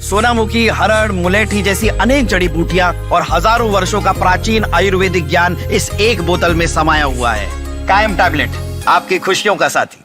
सोनामुखी, हरड़, मुलेठी जैसी अनेक जड़ी बूटियां और हजारों वर्षों का प्राचीन आयुर्वेदिक ज्ञान इस एक बोतल में समाया हुआ है। कायम टैबलेट, आपकी खुशियों का साथी।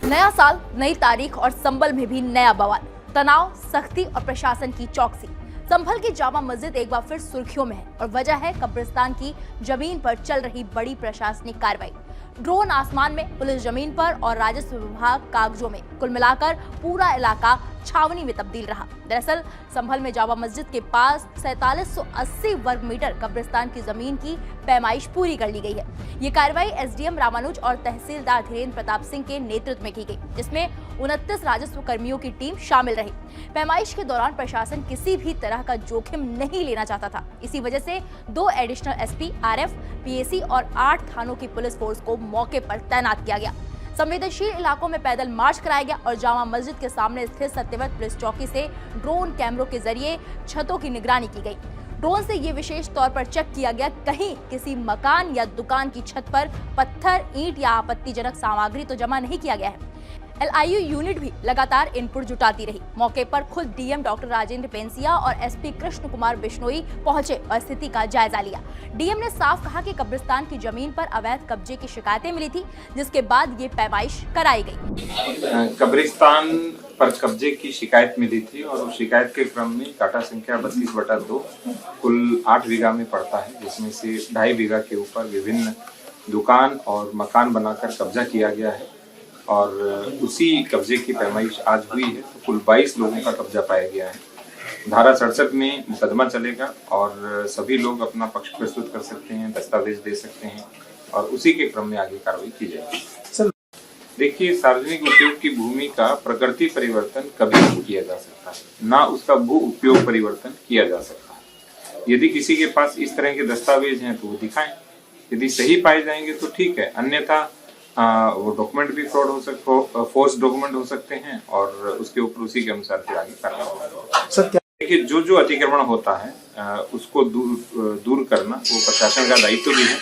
नया साल, नई तारीख और संभल में भी नया बवाल, तनाव, सख्ती और प्रशासन की चौकसी। संभल की जामा मस्जिद एक बार फिर सुर्खियों में है और वजह है कब्रिस्तान की जमीन पर चल रही बड़ी प्रशासनिक कार्रवाई। ड्रोन आसमान में, पुलिस जमीन पर और राजस्व विभाग कागजों में। कुल मिलाकर पूरा इलाका छावनी में तब्दील रहा। दरअसल संभल में जामा मस्जिद के पास 4780 वर्ग मीटर कब्रिस्तान की जमीन की पैमाइश पूरी कर ली गई है। ये कार्रवाई एसडीएम रामानुज और तहसीलदार धीरेन्द्र प्रताप सिंह के नेतृत्व में की गई, जिसमें 29 राजस्व कर्मियों की टीम शामिल रही। पैमाइश के दौरान प्रशासन किसी भी तरह का जोखिम नहीं लेना चाहता था। इसी वजह से 2 एडिशनल एसपी, आरएफ, पीएसी और 8 थानों की पुलिस फोर्स को मौके पर तैनात किया गया। संवेदनशील इलाकों में पैदल मार्च कराया गया और जामा मस्जिद के सामने स्थित सत्यव्रत पुलिस चौकी से ड्रोन कैमरों के जरिए छतों की निगरानी की गई। ड्रोन से ये विशेष तौर पर चेक किया गया कहीं किसी मकान या दुकान की छत पर पत्थर, ईंट या आपत्तिजनक सामग्री तो जमा नहीं किया गया है। एलआईयू यूनिट भी लगातार इनपुट जुटाती रही। मौके पर खुद डीएम डॉक्टर राजेंद्र पेंसिया और एसपी कृष्ण कुमार बिश्नोई पहुंचे और स्थिति का जायजा लिया। डीएम ने साफ कहा कि कब्रिस्तान की जमीन पर अवैध कब्जे की शिकायतें मिली थी, जिसके बाद ये पैमाइश कराई गई। कब्रिस्तान पर कब्जे की शिकायत मिली थी और उस शिकायत के क्रम में काटा संख्या 32/2 कुल 8 बीघा में पड़ता है, जिसमें से 2.5 बीघा के ऊपर विभिन्न दुकान और मकान बनाकर कब्जा किया गया है और उसी कब्जे की पैमाइश आज हुई है। तो कुल 22 लोगों का कब्जा पाया गया है। धारा 67 में मुकदमा चलेगा और सभी लोग अपना पक्ष प्रस्तुत कर सकते हैं, दस्तावेज दे सकते हैं और उसी के क्रम में आगे कार्रवाई की जाएगी। देखिए, सार्वजनिक उपयोग की भूमि का प्रकृति परिवर्तन कभी नहीं किया जा सकता है, ना उसका भू उपयोग परिवर्तन किया जा सकता है। यदि किसी के पास इस तरह के दस्तावेज हैं तो वो दिखाएं, यदि सही पाए जाएंगे तो ठीक है, अन्यथा वो डॉक्यूमेंट भी फ्रॉड हो सकते, फोर्स डॉक्यूमेंट हो सकते हैं और उसके ऊपर उसी के अनुसार फिर आगे कार्रवाई होगी। देखिए, जो अतिक्रमण होता है उसको दूर करना वो प्रशासन का दायित्व भी है,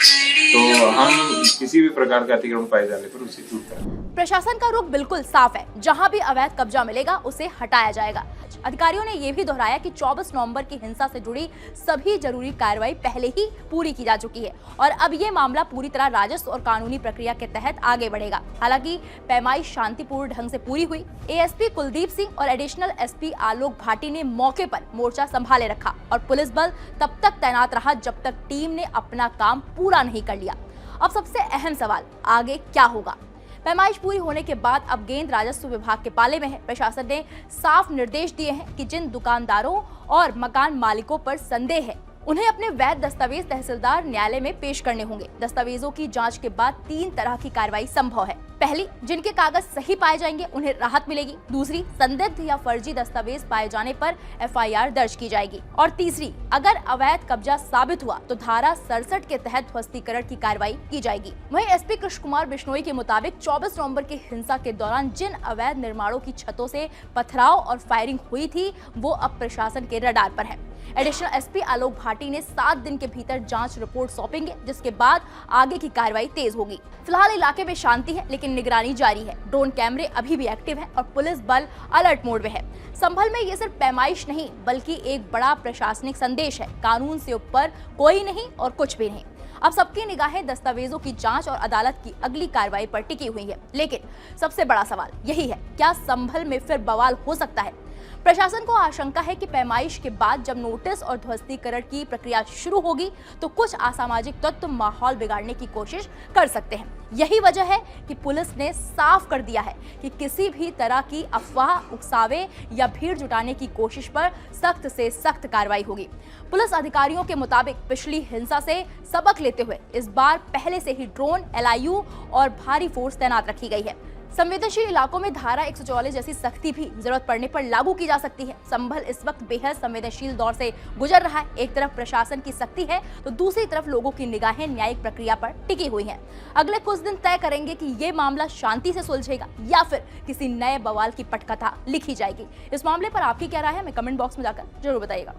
तो हम किसी भी प्रकार का अतिक्रमण पाए जाने पर उसे दूर करें। प्रशासन का रुख बिल्कुल साफ है, जहां भी अवैध कब्जा मिलेगा उसे हटाया जाएगा। अधिकारियों ने यह भी दोहराया कि 24 नवंबर की हिंसा से जुड़ी सभी जरूरी कार्रवाई पहले ही पूरी की जा चुकी है और अब ये मामला पूरी तरह राजस्व और कानूनी प्रक्रिया के तहत आगे बढ़ेगा। हालांकि पैमाइश शांतिपूर्ण ढंग से पूरी हुई। एएसपी कुलदीप सिंह और एडिशनल एसपी आलोक भाटी ने मौके पर मोर्चा संभाले रखा और पुलिस बल तब तक तैनात रहा जब तक टीम ने अपना काम पूरा नहीं कर लिया। अब सबसे अहम सवाल, आगे क्या होगा? पैमाइश पूरी होने के बाद अब गेंद राजस्व विभाग के पाले में है। प्रशासन ने साफ निर्देश दिए हैं कि जिन दुकानदारों और मकान मालिकों पर संदेह है उन्हें अपने वैध दस्तावेज तहसीलदार न्यायालय में पेश करने होंगे। दस्तावेजों की जांच के बाद 3 तरह की कार्रवाई संभव है। पहली, जिनके कागज सही पाए जाएंगे उन्हें राहत मिलेगी। दूसरी, संदिग्ध या फर्जी दस्तावेज पाए जाने पर एफआईआर दर्ज की जाएगी। और तीसरी, अगर अवैध कब्जा साबित हुआ तो धारा 67 के तहत ध्वस्तीकरण की कार्रवाई की जाएगी। वहीं एसपी कृष्ण कुमार बिश्नोई के मुताबिक 24 नवंबर की हिंसा के दौरान जिन अवैध निर्माणों की छतों से पथराव और फायरिंग हुई थी वो अब प्रशासन के रडार पर है। एडिशनल एसपी आलोक भाटी ने 7 दिन के भीतर जांच रिपोर्ट सौंपेंगे, जिसके बाद आगे की कार्रवाई तेज होगी। फिलहाल इलाके में शांति है, लेकिन निगरानी जारी है। ड्रोन कैमरे अभी भी एक्टिव हैं और पुलिस बल अलर्ट मोड में है। संभल में ये सिर्फ पैमाइश नहीं बल्कि एक बड़ा प्रशासनिक संदेश है। कानून से ऊपर कोई नहीं और कुछ भी नहीं। अब सबकी निगाहें दस्तावेजों की जांच और अदालत की अगली कार्रवाई पर टिकी हुई है। लेकिन सबसे बड़ा सवाल यही है, क्या संभल में फिर बवाल हो सकता है? प्रशासन को आशंका है कि पैमाइश के बाद जब नोटिस और ध्वस्तीकरण की प्रक्रिया शुरू होगी तो कुछ असामाजिक तत्व माहौल बिगाड़ने की कोशिश कर सकते हैं। यही वजह है कि पुलिस ने साफ कर दिया है कि किसी भी तरह की अफवाह, उकसावे या भीड़ जुटाने की कोशिश पर सख्त से सख्त कार्रवाई होगी। पुलिस अधिकारियों के मुताबिक पिछली हिंसा से सबक लेते हुए इस बार पहले से ही ड्रोन, एलआईयू और भारी फोर्स तैनात रखी गई है। संवेदनशील इलाकों में धारा 144 जैसी सख्ती भी जरूरत पड़ने पर लागू की जा सकती है। संभल इस वक्त बेहद संवेदनशील दौर से गुजर रहा है। एक तरफ प्रशासन की सख्ती है तो दूसरी तरफ लोगों की निगाहें न्यायिक प्रक्रिया पर टिकी हुई हैं। अगले कुछ दिन तय करेंगे कि ये मामला शांति से सुलझेगा या फिर किसी नए बवाल की पटकथा लिखी जाएगी। इस मामले पर आपकी क्या राय है, हमें कमेंट बॉक्स में जाकर जरूर बताइएगा।